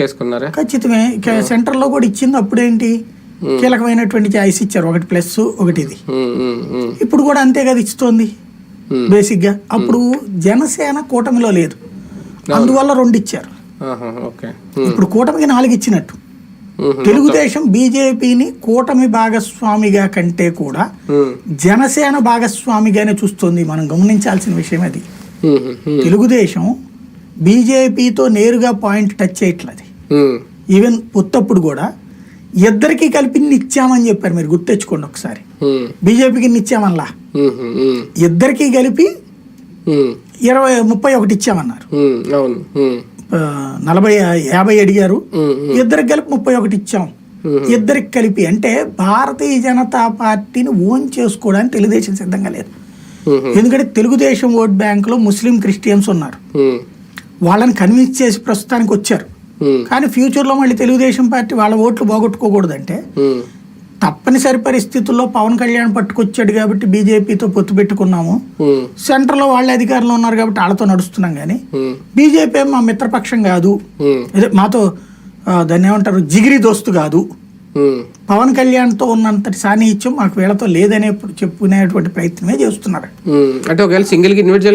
లెక్కేసుకున్నారా? ఖచ్చితమే. Centre లో కూడా ఇచ్చింది అప్పుడేంటి కీలకమైనటువంటి చాయిస్ ఇచ్చారు, ఒకటి ప్లస్ ఒకటి ఇది. ఇప్పుడు కూడా అంతే కదా ఇస్తోంది బేసిక్ గా. అప్పుడు జనసేన కూటమిలో లేదు, అందువల్ల 2 ఇచ్చారు. ఇప్పుడు కూటమికి 4 ఇచ్చినట్టు. తెలుగుదేశం బీజేపీని కూటమి భాగస్వామిగా కంటే కూడా జనసేన భాగస్వామిగానే చూస్తుంది. మనం గమనించాల్సిన విషయం అది. తెలుగుదేశం బీజేపీతో నేరుగా పాయింట్ టచ్ చేయట్లేదు. ఈవెన్ పొత్తప్పుడు కూడా ఇద్దరికి కలిపి ఇచ్చామని చెప్పారు, మీరు గుర్తెచ్చుకోండి ఒకసారి. బీజేపీకి ఇచ్చామల్లా, ఇద్దరికి కలిపి 31 ఇచ్చామన్నారు. 40-50 అడిగారు, ఇద్దరికి కలిపి 31 ఇచ్చాం. ఇద్దరికి కలిపి అంటే భారతీయ జనతా పార్టీని ఓన్ చేసుకోవడానికి తెలుగుదేశం సిద్ధంగా లేదు. ఎందుకంటే తెలుగుదేశం ఓట్ బ్యాంక్ లో ముస్లిం క్రిస్టియన్స్ ఉన్నారు, వాళ్ళని కన్విన్స్ చేసి ప్రస్తుతానికి వచ్చారు. కానీ ఫ్యూచర్ లో మళ్ళీ తెలుగుదేశం పార్టీ వాళ్ళ ఓట్లు పోగొట్టుకోకూడదంటే తప్పనిసరి పరిస్థితుల్లో పవన్ కళ్యాణ్ పట్టుకొచ్చాడు కాబట్టి బీజేపీతో పొత్తు పెట్టుకున్నాము. సెంటర్ లో వాళ్ళే అధికారంలో ఉన్నారు కాబట్టి వాళ్ళతో నడుస్తున్నాం. కానీ బీజేపీ మా మిత్రపక్షం కాదు, మాతో దాన్ని ఏమంటారు జిగిరి దోస్తు కాదు. పవన్ కళ్యాణ్ తో ఉన్నంతటి సాన్నిహిత్యం మాకు వీళ్ళతో లేదనే చెప్పుకునేటువంటి ప్రయత్నమే చేస్తున్నారు. అంటే ఒకవేళ సింగిల్ కి